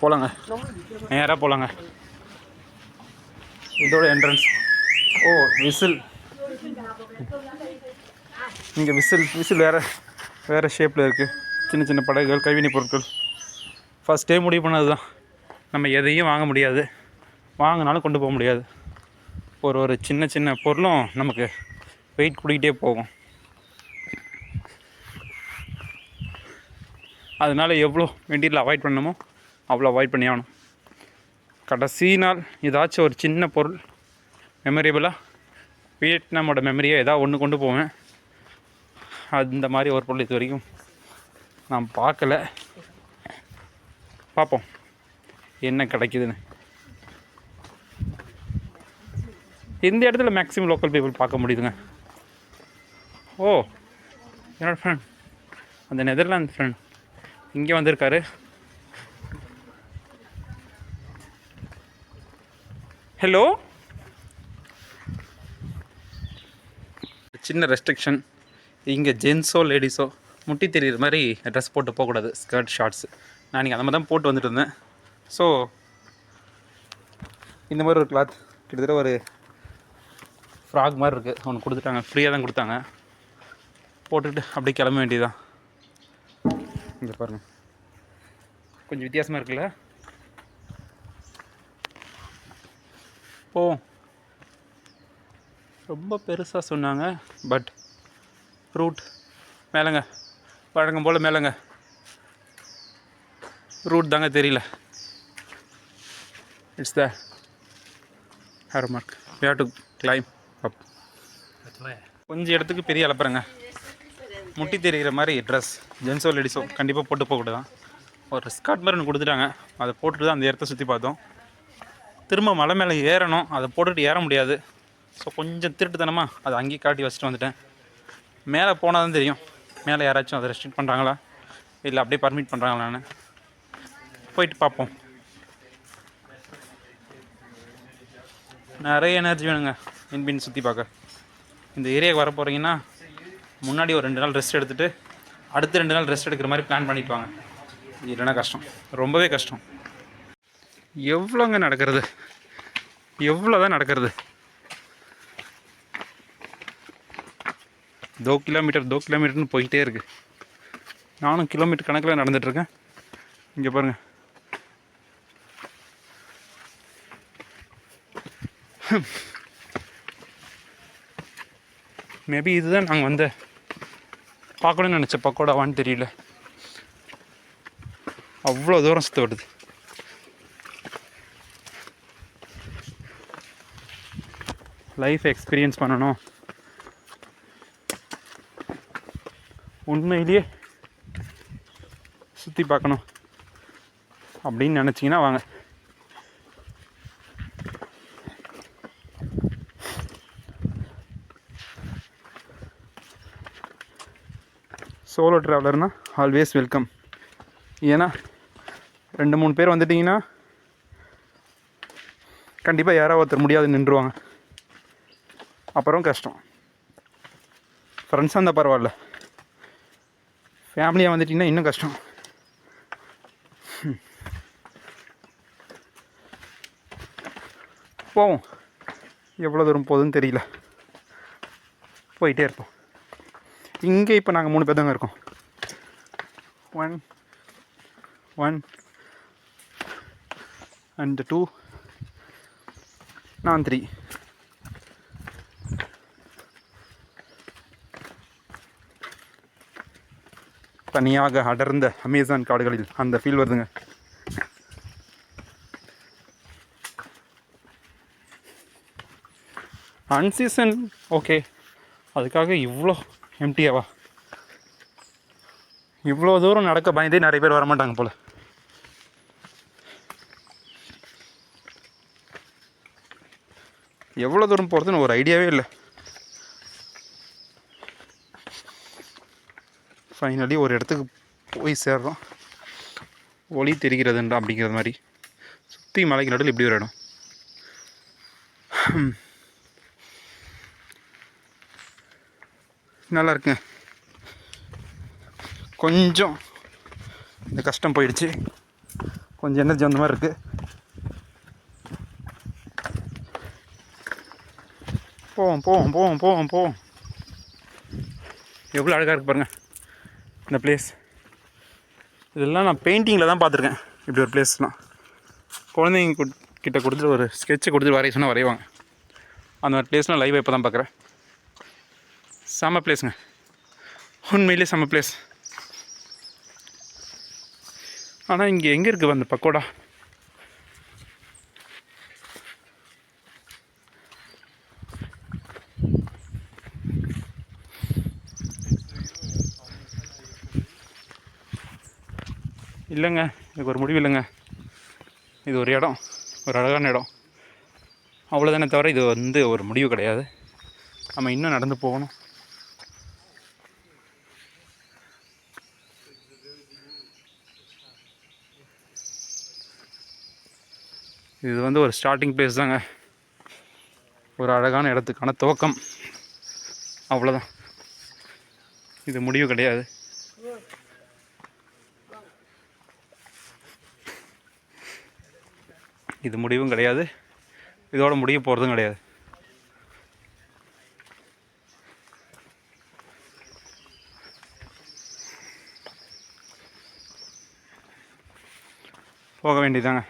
போகலாங்க, நேராக போகலாங்க. இதோட என்ட்ரன்ஸ். ஓ விசில், இங்கே விசில் வேறு ஷேப்பில் இருக்குது. சின்ன சின்ன படகுகள், கைவினைப் பொருட்கள். ஃபஸ்ட்டே முடிவு பண்ணது தான், நம்ம எதையும் வாங்க முடியாது, வாங்கினாலும் கொண்டு போக முடியாது. ஒரு சின்ன சின்ன பொருளும் நமக்கு வெயிட் கூட்டிகிட்டே போகும். அதனால் எவ்வளோ மெட்டீரியல் அவாய்ட் பண்ணணுமோ அவ்வளோ அவாய்ட் பண்ணி ஆகணும். கடைசி நாள் ஏதாச்சும் ஒரு சின்ன பொருள் மெமரேபிளாக வியட்நாமோட மெமரியை ஏதாவது ஒன்று கொண்டு போவேன். அந்த மாதிரி ஒரு பொருள் இது வரைக்கும் நான் பார்க்கல. பார்ப்போம் என்ன கிடைக்குதுன்னு. இந்த இடத்துல மேக்ஸிமம் லோக்கல் பீப்புள் பார்க்க முடியுதுங்க. ஓ, என்னோட ஃப்ரெண்ட், அந்த நெதர்லாந்து ஃப்ரெண்ட் இங்கே வந்திருக்காரு. ஹலோ. சின்ன ரெஸ்ட்ரிக்ஷன், இங்கே ஜென்ஸோ லேடிஸோ முட்டி தெரிகிற மாதிரி ட்ரெஸ் போட்டு போகக்கூடாது, ஸ்கர்ட் ஷார்ட்ஸு. நான் இன்றைக்கி அந்த மாதிரி தான் போட்டு வந்துட்டு இருந்தேன். ஸோ இந்த மாதிரி ஒரு கிளாத் கிட்டத்தட்ட ஒரு ஃப்ராக் மாதிரி இருக்குது, ஒன்று கொடுத்துட்டாங்க, ஃப்ரீயாக தான் கொடுத்தாங்க. போட்டுக்கிட்டு அப்படியே கிளம்ப வேண்டியதுதான். இங்கே பாருங்கள், கொஞ்சம் வித்தியாசமாக இருக்குல்ல. ரொம்ப பெருசாக சொன்னாங்க, பட் ரூட் மேலேங்க, வழக்கம் போல் மேலேங்க. ரூட் தாங்க தெரியல. It's the hair mark, we have to climb up. கொஞ்சம் இடத்துக்கு பெரிய அளப்புறங்க. முட்டி தெரிகிற மாதிரி ட்ரெஸ் ஜென்ஸோ லேடிஸோ கண்டிப்பாக போட்டு போகக்கூடாது தான். ஒரு ஸ்கர்ட் மாதிரி ஒன்று கொடுத்துட்டாங்க, அதை போட்டுட்டு தான் அந்த இடத்த சுற்றி பார்த்தோம். திரும்ப மலை மேலே ஏறணும், அதை போட்டுட்டு ஏற முடியாது. ஸோ கொஞ்சம் திருட்டுத்தனமாக அதை அங்கேயே காட்டி வச்சுட்டு வந்துட்டேன். மேலே போனால் தான் தெரியும், மேலே யாராச்சும் அதை ரெஸ்ட்ரிக்ட் பண்ணுறாங்களா இல்லை அப்படியே பர்மிட் பண்ணுறாங்களான்னு. போயிட்டு பார்ப்போம். நிறைய எனர்ஜி வேணுங்க இன்பின் சுற்றி பார்க்க. இந்த ஏரியாவுக்கு வர போகிறீங்கன்னா முன்னாடி ஒரு 2 நாள் ரெஸ்ட் எடுத்துகிட்டு அடுத்த 2 நாள் ரெஸ்ட் எடுக்கிற மாதிரி பிளான் பண்ணிட்டு வாங்க. இல்லைன்னா கஷ்டம், ரொம்பவே கஷ்டம். எவ்வளோங்க நடக்கிறது, எவ்வளோ தான் நடக்கிறது. 2 கிலோமீட்டர்னு போயிட்டே இருக்குது. நானும் கிலோமீட்டர் கணக்கில் நடந்துகிட்ருக்கேன். இங்கே பாருங்கள், மேபி இதுதான் நாங்கள் வந்து பார்க்கணும்னு நினச்ச பக்கோடாவான்னு தெரியல. அவ்வளோ தூரம் சுற்ற விடுது. லைஃப் எக்ஸ்பீரியன்ஸ் பண்ணணும், உண்மையிலேயே சுற்றி பார்க்கணும் அப்படின்னு நினச்சிங்கன்னா வாங்க. சோலோ ட்ராவலர்னால் ஆல்வேஸ் வெல்கம். ஏன்னா 2-3 பேர் வந்துட்டிங்கன்னா கண்டிப்பாக யாராவது ஒருத்தர் முடியாது நின்றுவாங்க, அப்புறம் கஷ்டம். ஃப்ரெண்ட்ஸாக இருந்தால் பரவாயில்ல, ஃபேமிலியாக வந்துட்டிங்கன்னா இன்னும் கஷ்டம். போவோம், எவ்வளோ தூரம் போகுதுன்னு தெரியல, போயிட்டே இருப்போம். இங்கே இப்போ நாங்கள் 3 பேர் தாங்க இருக்கோம். 1 and 2, நான் 3. தனியாக அடர்ந்த அமேசான் காடுகளில் அந்த ஃபீல் வருதுங்க. அன்சீசன் ஓகே, அதுக்காக இவ்வளோ எம்டியாவா? இவ்வளோ தூரம் நடக்க பயந்தே நிறைய பேர் வரமாட்டாங்க போல். எவ்வளோ தூரம் போகிறதுன்னு ஒரு ஐடியாவே இல்லை. ஃபைனலி ஒரு இடத்துக்கு போய் சேர்றோம். ஒளி தெரிகிறதுண்டா அப்படிங்கிற மாதிரி. சுற்றி மலைக்கு நடுவில் இப்படி ஒரு இடம். நல்லா இருக்குங்க. கொஞ்சம் இந்த கஷ்டம் போயிடுச்சு. கொஞ்சம் எனர்ஜி அந்த மாதிரி இருக்குது. போவோம் போவோம் போவோம் போவோம் போவோம். எவ்வளோ அழகாக இருக்குது பாருங்கள் இந்த பிளேஸ். இதெல்லாம் நான் பெயிண்டிங்கில் தான் பார்த்துருக்கேன். இப்படி ஒரு பிளேஸ்லாம் குழந்தைங்க கிட்ட கொடுத்துட்டு ஒரு ஸ்கெட்சை கொடுத்துட்டு வரைய சொன்னால் வரைவாங்க. அந்த மாதிரி பிளேஸ்லாம் லைவாக இப்போ தான் பார்க்குறேன். செம்ம பிளேஸுங்க, உண்மையிலே செம்ம பிளேஸ். ஆனால் இங்கே எங்கே இருக்குது அந்த பக்கோடா? இல்லைங்க, இதுக்கு ஒரு முடிவு இல்லைங்க. இது ஒரு இடம், ஒரு அழகான இடம், அவ்வளோதானே தவிர இது வந்து ஒரு முடிவு கிடையாது. நம்ம இன்னும் நடந்து போகணும். இது வந்து ஒரு ஸ்டார்டிங் பிளேஸ் தாங்க, ஒரு அழகான இடத்துக்கான துவக்கம், அவ்வளோதான். இது முடிவு கிடையாது. இது முடிவும் கிடையாது, இதோட முடிய போகிறதும் கிடையாது. போக வேண்டியதாங்க.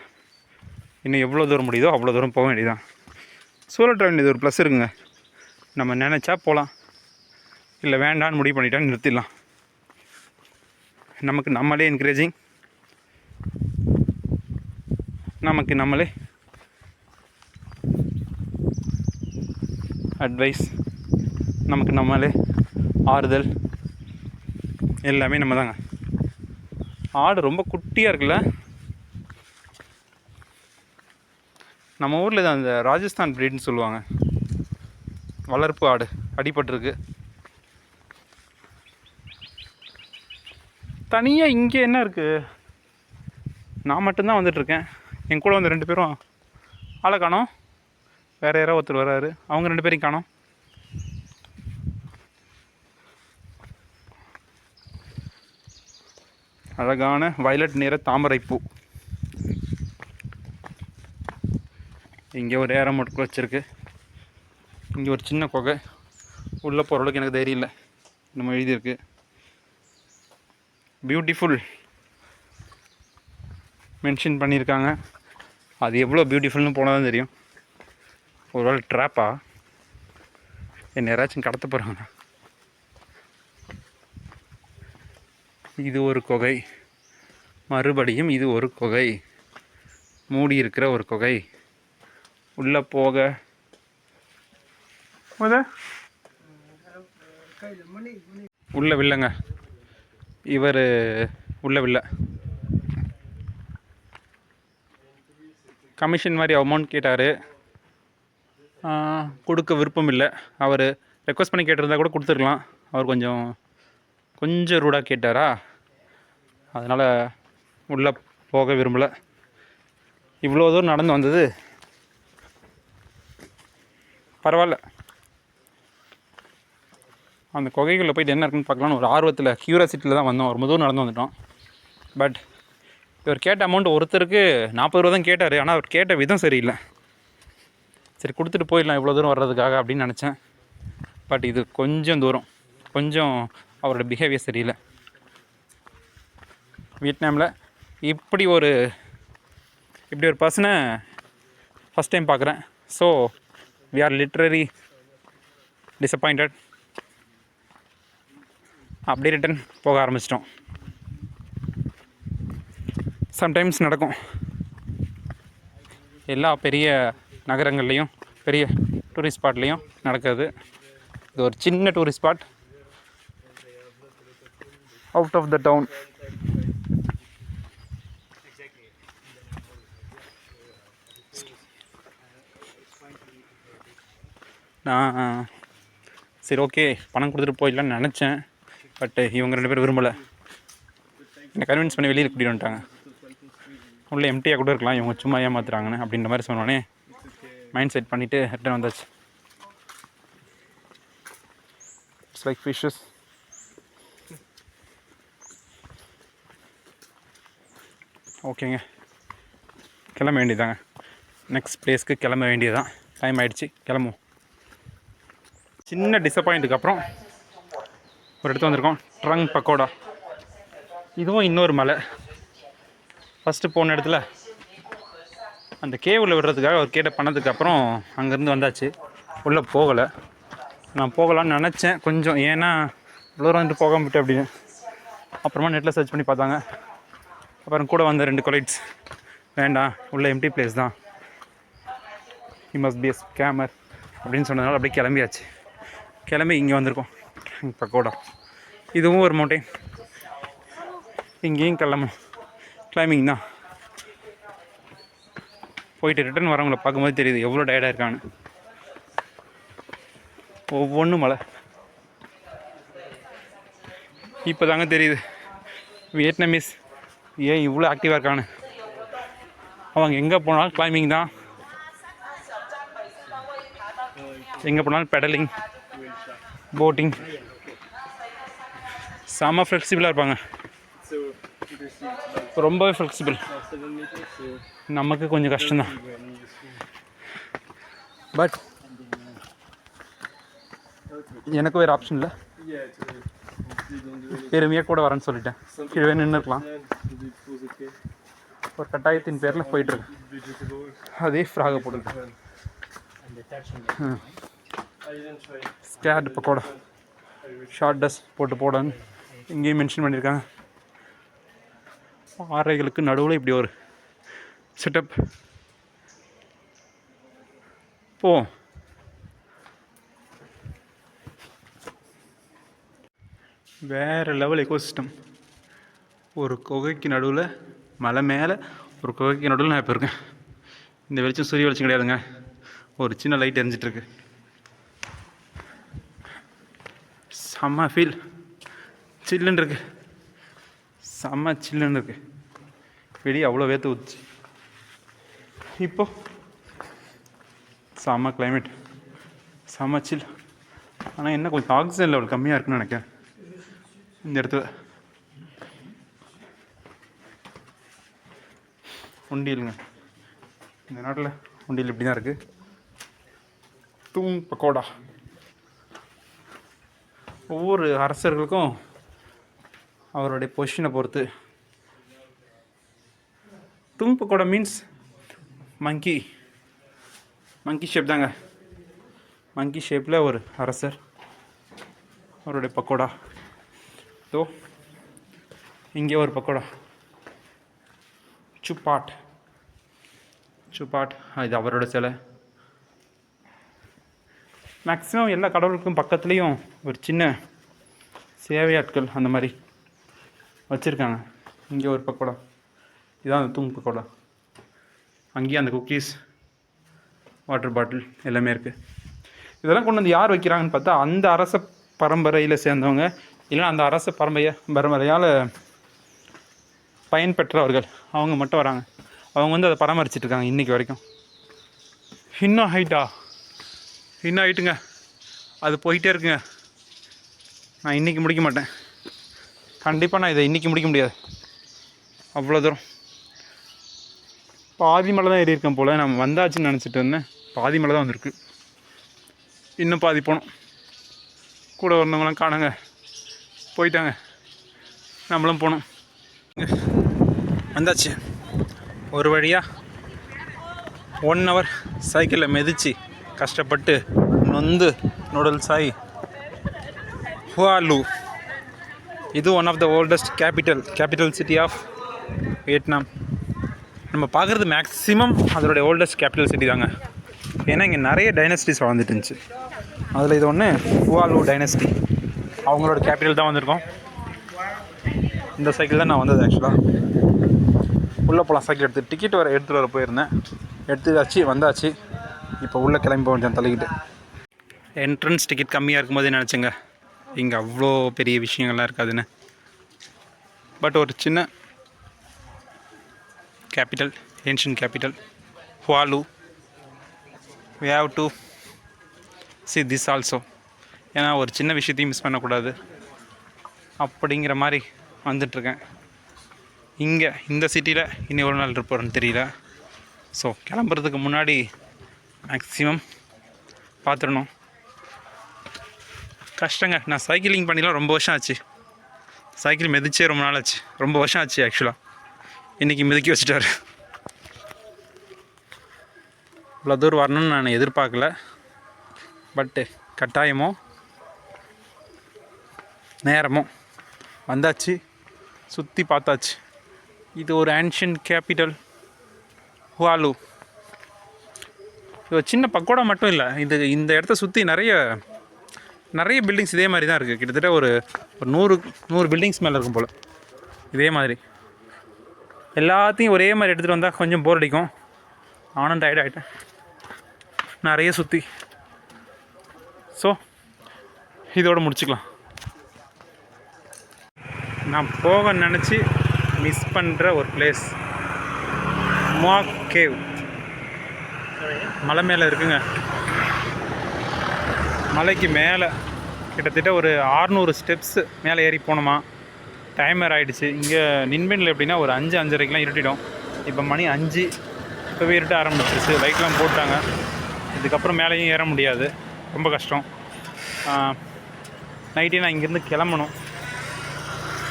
இன்னும் எவ்வளோ தூரம் முடியுதோ அவ்வளோ தூரம் போக வேண்டியதான். சோலோ ட்ராவல் இது ஒரு ப்ளஸ் இருக்குங்க. நம்ம நினச்சா போகலாம், இல்லை வேண்டான்னு முடிவு பண்ணிட்டான்னு நிறுத்திடலாம். நமக்கு நம்மளே என்கரேஜிங், நமக்கு நம்மளே அட்வைஸ், நமக்கு நம்மளே ஆறுதல், எல்லாமே நம்ம தாங்க. ஆடு ரொம்ப குட்டியாக இருக்குல்ல. நம்ம ஊரில் தான் அந்த ராஜஸ்தான் ப்ரீட்னு சொல்லுவாங்க, வளர்ப்பு ஆடு. அடிபட்டிருக்கு தனியாக. இங்கே என்ன இருக்குது? நான் மட்டும்தான் வந்துட்டுருக்கேன். என் கூட வந்து 2 பேரும் ஆளை காணோம். வேறு யாரோ ஒருத்தர் வர்றாரு, அவங்க 2 பேரையும் காணோம். அழகான வயலட் நிற தாமரைப்பூ. இங்கே ஒரு ஏரம் மட்டும் வச்சுருக்கு. இங்கே ஒரு சின்ன குகை, உள்ளே போகிற அளவுக்கு எனக்கு தைரியம் இல்லை. நம்ம எழுதியிருக்கு பியூட்டிஃபுல் மென்ஷன் பண்ணியிருக்காங்க. அது எவ்வளோ பியூட்டிஃபுல்னு போனால் தான் தெரியும். ஒரு வேளை ட்ராப்பா, என்ன யாராச்சும் கடத்த போகிறாங்க. இது ஒரு குகை, மறுபடியும் இது ஒரு குகை, மூடி இருக்கிற ஒரு குகை. உள்ளே போக உள்ள வில்லைங்க, இவர் உள்ள வில்லை. கமிஷன் மாதிரி அமௌண்ட் கேட்டார், கொடுக்க விருப்பம் இல்லை. அவர் ரெக்வஸ்ட் பண்ணி கேட்டிருந்தா கூட கொடுத்துருக்கலாம். அவர் கொஞ்சம் ரூடாக கேட்டாரா, அதனால் உள்ளே போக விரும்பலை. இவ்வளோ தூரம் நடந்து வந்தது பரவாயில்ல. அந்த குகைகளில் போய்ட்டு என்ன இருக்குன்னு பார்க்கலான்னு ஒரு ஆர்வத்தில், க்யூரியாசிட்டியில் தான் வந்தோம். ஒரு தூரம் நடந்து வந்துட்டோம். பட் இவர் கேட்ட அமௌண்ட் ஒருத்தருக்கு 40 ரூபா தான் கேட்டார். ஆனால் அவர் கேட்ட விதம் சரியில்லை. சரி கொடுத்துட்டு போயிடலாம் இவ்வளோ தூரம் வர்றதுக்காக அப்படின்னு நினச்சேன். பட் இது கொஞ்சம் தூரம், கொஞ்சம் அவரோட பிஹேவியர் சரியில்லை. வியட்நாமில் இப்படி ஒரு பர்சனை ஃபஸ்ட் டைம் பார்க்குறேன். So we are literally disappointed. அப்படியே ரிட்டன் போக ஆரம்பிச்சிட்டோம். சம்டைம்ஸ் நடக்கும், எல்லா பெரிய நகரங்கள்லேயும் பெரிய டூரிஸ்ட் ஸ்பாட்லேயும் நடக்குது. இது ஒரு சின்ன tourist spot out of the town. நான் சரி ஓகே பணம் கொடுத்துட்டு போயிடலான்னு நினச்சேன். பட் இவங்க 2 பேரும் விரும்பலை. என்னை கன்வின்ஸ் பண்ணி வெளியில் கூட்டிகிட்டு வந்துட்டாங்க. உள்ளே எம்டியாக கூட இருக்கலாம், இவங்க சும்மா ஏமாத்துறாங்கன்னு அப்படின்ற மாதிரி சொன்னோடனே மைண்ட் செட் பண்ணிவிட்டு ரிட்டன் வந்தாச்சு. It's like fishes. ஓகேங்க, கிளம்ப வேண்டியதாங்க. நெக்ஸ்ட் பிளேஸ்க்கு கிளம்ப வேண்டியதான். டைம் ஆகிடுச்சு, கிளம்புவோம். சின்ன டிசப்பாயிண்ட்டுக்கு அப்புறம் ஒரு இடத்து வந்திருக்கோம், ட்ரங் பக்கோடா. இதுவும் இன்னொரு மலை. ஃபஸ்ட்டு போன இடத்துல அந்த கேவில் விடுறதுக்காக அவர் கேட்ட பண்ணதுக்கப்புறம் அங்கேருந்து வந்தாச்சு. உள்ளே போகலை. நான் போகலான்னு நினச்சேன் கொஞ்சம், ஏன்னா இவ்வளோ வந்துட்டு போகாம விட்டு அப்படின்னு. அப்புறமா நெட்டில் சர்ச் பண்ணி பார்த்தாங்க. அப்புறம் கூட வந்த 2 கொலைட்ஸ் வேண்டாம், உள்ள எம்டி பிளேஸ் தான், he must be a scammer அப்படின்னு சொன்னதுனால அப்படியே கிளம்பியாச்சு. கிளம்பி இங்கே வந்திருக்கோம், பக்கோடா. இதுவும் ஒரு மவுண்டைன். இங்கேயும் கிளைம்பிங் தான். போயிட்டு ரிட்டர்ன் வரவங்களை பார்க்கும்போது தெரியுது எவ்வளோ டயர்டாக இருக்கான்னு. ஒவ்வொன்றும் மலை. இப்போ தாங்க தெரியுது வியட்நாமீஸ் ஏன் இவ்வளோ ஆக்டிவாக இருக்கான்னு. அவங்க எங்கே போனாலும் கிளைம்பிங் தான், எங்கே போனாலும் பெடலிங், போட்டிங். செம்ம ஃப்ளெக்சிபிளாக இருப்பாங்க, ரொம்பவே ஃப்ளெக்சிபிள். நமக்கு கொஞ்சம் கஷ்டம்தான். பட் எனக்கு வேறு ஆப்ஷன் இல்லை, பெருமையாக கூட வரேன்னு சொல்லிட்டேன். கீழே நின்றுருக்கலாம். ஒரு கட்டாயத்தின் பேரில் போயிட்டுருக்கு. அதே ஃப்ராகை போட்டுருக்கேன். ஸ்கேட் பக்கோடா, ஷார்ட் டஸ் போடன்னு இங்கேயும் மென்ஷன் பண்ணியிருக்காங்க. பாறைகளுக்கு நடுவில் இப்படி ஒரு செட்டப். வேறு லெவல் எக்கோசிஸ்டம். ஒரு குகைக்கு நடுவில், மலை மேலே ஒரு குகைக்கு நடுவில் நான் இப்போ இருக்கேன். இந்த வெளிச்சம் சூரிய வெளிச்சம் கிடையாதுங்க, ஒரு சின்ன லைட் எரிஞ்சிட்ருக்கு. செம்ம ஃபீல், சில்லுன்னு இருக்குது, செம்ம சில்லுன்னு இருக்குது. வெளியே அவ்வளோ வேர்த்து ஊற்றுச்சு. இப்போ செம்ம கிளைமேட், செம்ம சில். ஆனால் என்ன கொஞ்சம் ஆக்சிஜன் லெவல் கம்மியாக இருக்குன்னு நினைக்கிறேன் இந்த இடத்துல. உண்டியலுங்க, இந்த நாட்டில் உண்டியல் இப்படி தான் இருக்குது. தூங் பக்கோடா. ஒவ்வொரு அரசர்களுக்கும் அவருடைய பொசிஷனை பொறுத்து. தூங் பக்கோடா மீன்ஸ் மங்கி ஷேப் தாங்க. மங்கி ஷேப்பில் ஒரு அரசர், அவருடைய பக்கோடா. ஸோ இங்கே ஒரு பக்கோடா, சுப்பாட். இது அவரோட சிலை. மேக்ஸிமம் எல்லா கடவுளுக்கும் பக்கத்துலேயும் ஒரு சின்ன சேவையாட்கள் அந்த மாதிரி வச்சுருக்காங்க. இங்கே ஒரு பக்கோடா, இதுதான் அந்த தூங் பக்கோடா. அங்கேயும் அந்த குக்கீஸ், வாட்டர் பாட்டில் எல்லாமே இருக்குது. இதெல்லாம் கொண்டு வந்து யார் வைக்கிறாங்கன்னு பார்த்தா அந்த அரச பரம்பரையில் சேர்ந்தவங்க, இல்லைன்னா அந்த அரச பரம்பரையால் பயன்பெற்றவர்கள், அவங்க மட்டும் வராங்க. அவங்க வந்து அதை பராமரிச்சிட்ருக்காங்க இன்றைக்கி வரைக்கும். இன்னும் ஹைட்டுங்க, அது போயிட்டே இருக்குங்க. நான் இன்றைக்கி முடிக்க மாட்டேன், கண்டிப்பாக நான் இதை இன்றைக்கி முடிக்க முடியாது. அவ்வளோ தூரம் பாதி மலை தான் ஏறி இருக்கேன் போல். நம்ம வந்தாச்சுன்னு நினச்சிட்டு இருந்தேன், பாதி மலை தான் வந்திருக்கு. இன்னும் பாதி போகணும். கூட வந்தவங்களாம் காணுங்க, போயிட்டாங்க. நம்மளும் போகணும். வந்தாச்சு ஒரு வழியாக. 1 hour சைக்கிளில் மிதித்து கஷ்டப்பட்டு நொந்து நூடுல்ஸ் ஆகி ஹுவாலு. இது one of the oldest capital city of Vietnam. நம்ம பார்க்குறது மேக்ஸிமம் அதோடைய ஓல்டஸ்ட் கேபிட்டல் சிட்டி தாங்க. ஏன்னா இங்கே நிறைய டைனஸ்டிஸ் வாழ்ந்துட்டு இருந்துச்சு. அதில் இது ஒன்று ஹுவாலு டைனஸ்டி, அவங்களோட கேபிட்டல் தான் வந்திருக்கோம். இந்த சைக்கிள் தான் நான் வந்தது ஆக்சுவலாக. உள்ளே போகலாம் சைக்கிள் டிக்கெட் எடுத்துகிட்டு வர போயிருந்தேன். எடுத்துக்காச்சு, வந்தாச்சு. இப்போ உள்ளே கிளம்பி போவேன் தள்ளிக்கிட்டு. என்ட்ரன்ஸ் டிக்கெட் கம்மியாக இருக்கும்போதே நினச்சேங்க இங்கே அவ்வளோ பெரிய விஷயங்கள்லாம் இருக்காதுன்னு. பட் ஒரு சின்ன கேபிட்டல், ஏன்ஷியன்ட் கேபிட்டல் ஹுவாலு. we have to see this also. ஏன்னா ஒரு சின்ன விஷயத்தையும் மிஸ் பண்ணக்கூடாது அப்படிங்கிற மாதிரி வந்துட்டுருக்கேன். இங்கே இந்த சிட்டியில் இன்னும் எவ்வளோ நாள் இருப்போம்னு தெரியல. ஸோ கிளம்புறதுக்கு முன்னாடி மேக்ஸிமம் பார்த்துடணும். கஷ்டங்க. நான் சைக்கிளிங் பண்ணிலாம் ரொம்ப வருஷம் ஆச்சு. சைக்கிள் மிதிச்சே ரொம்ப நாள் ஆச்சு. ரொம்ப வருஷம் ஆச்சு ஆக்சுவலாக. இன்றைக்கி மிதிக்க வச்சுட்டாரு. இவ்வளோ தூரம் வரணும்னு நான் எதிர்பார்க்கல. பட்டு கட்டாயமோ நேரமோ வந்தாச்சு, சுற்றி பார்த்தாச்சு. இது ஒரு ஆன்ஷியன்ட் கேபிட்டல் ஹுவாலு. இது சின்ன பக்கோடா மட்டும் இல்லை, இந்த இடத்த சுற்றி நிறைய பில்டிங்ஸ் இதே மாதிரி தான் இருக்குது. கிட்டத்தட்ட ஒரு 100 பில்டிங்ஸ் மேலே இருக்கும் போல். இதே மாதிரி எல்லாத்தையும் ஒரே மாதிரி எடுத்துகிட்டு வந்தால் கொஞ்சம் போர் அடிக்கும். நானும் டயர்ட் ஆகிட்டேன் நிறைய சுற்றி. ஸோ இதோடு முடிச்சுக்கலாம். நான் போக நினச்சி மிஸ் பண்ணுற ஒரு பிளேஸ் முவாக் கேவ். மலை மேலே இருக்குங்க. மலைக்கு மேலே கிட்டத்தட்ட ஒரு 600 ஸ்டெப்ஸு மேலே ஏறி போனோமா. டைமர் ஆகிடுச்சு. இங்கே நின்பினில் எப்படின்னா ஒரு 5-5:30க்கெலாம் இருட்டிடும். இப்போ மணி 5, இப்போவே இருட்ட ஆரம்பிச்சிருச்சு. லைட்லாம் போட்டாங்க. இதுக்கப்புறம் மேலேயும் ஏற முடியாது, ரொம்ப கஷ்டம். நைட்டே நான் இங்கேருந்து கிளம்பணும்.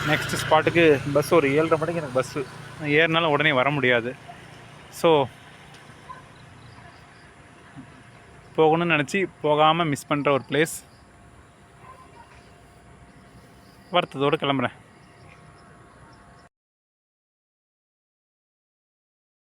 நெக்ஸ்ட்டு ஸ்பாட்டுக்கு பஸ் ஒரு 7:30 மணிக்கு எனக்கு பஸ்ஸு. ஏறினாலும் உடனே வர முடியாது. ஸோ போகணும்னு நினச்சி போகாமல் மிஸ் பண்ணுற ஒரு பிளேஸ். வருத்தத்தோடு கிளம்புறேன்.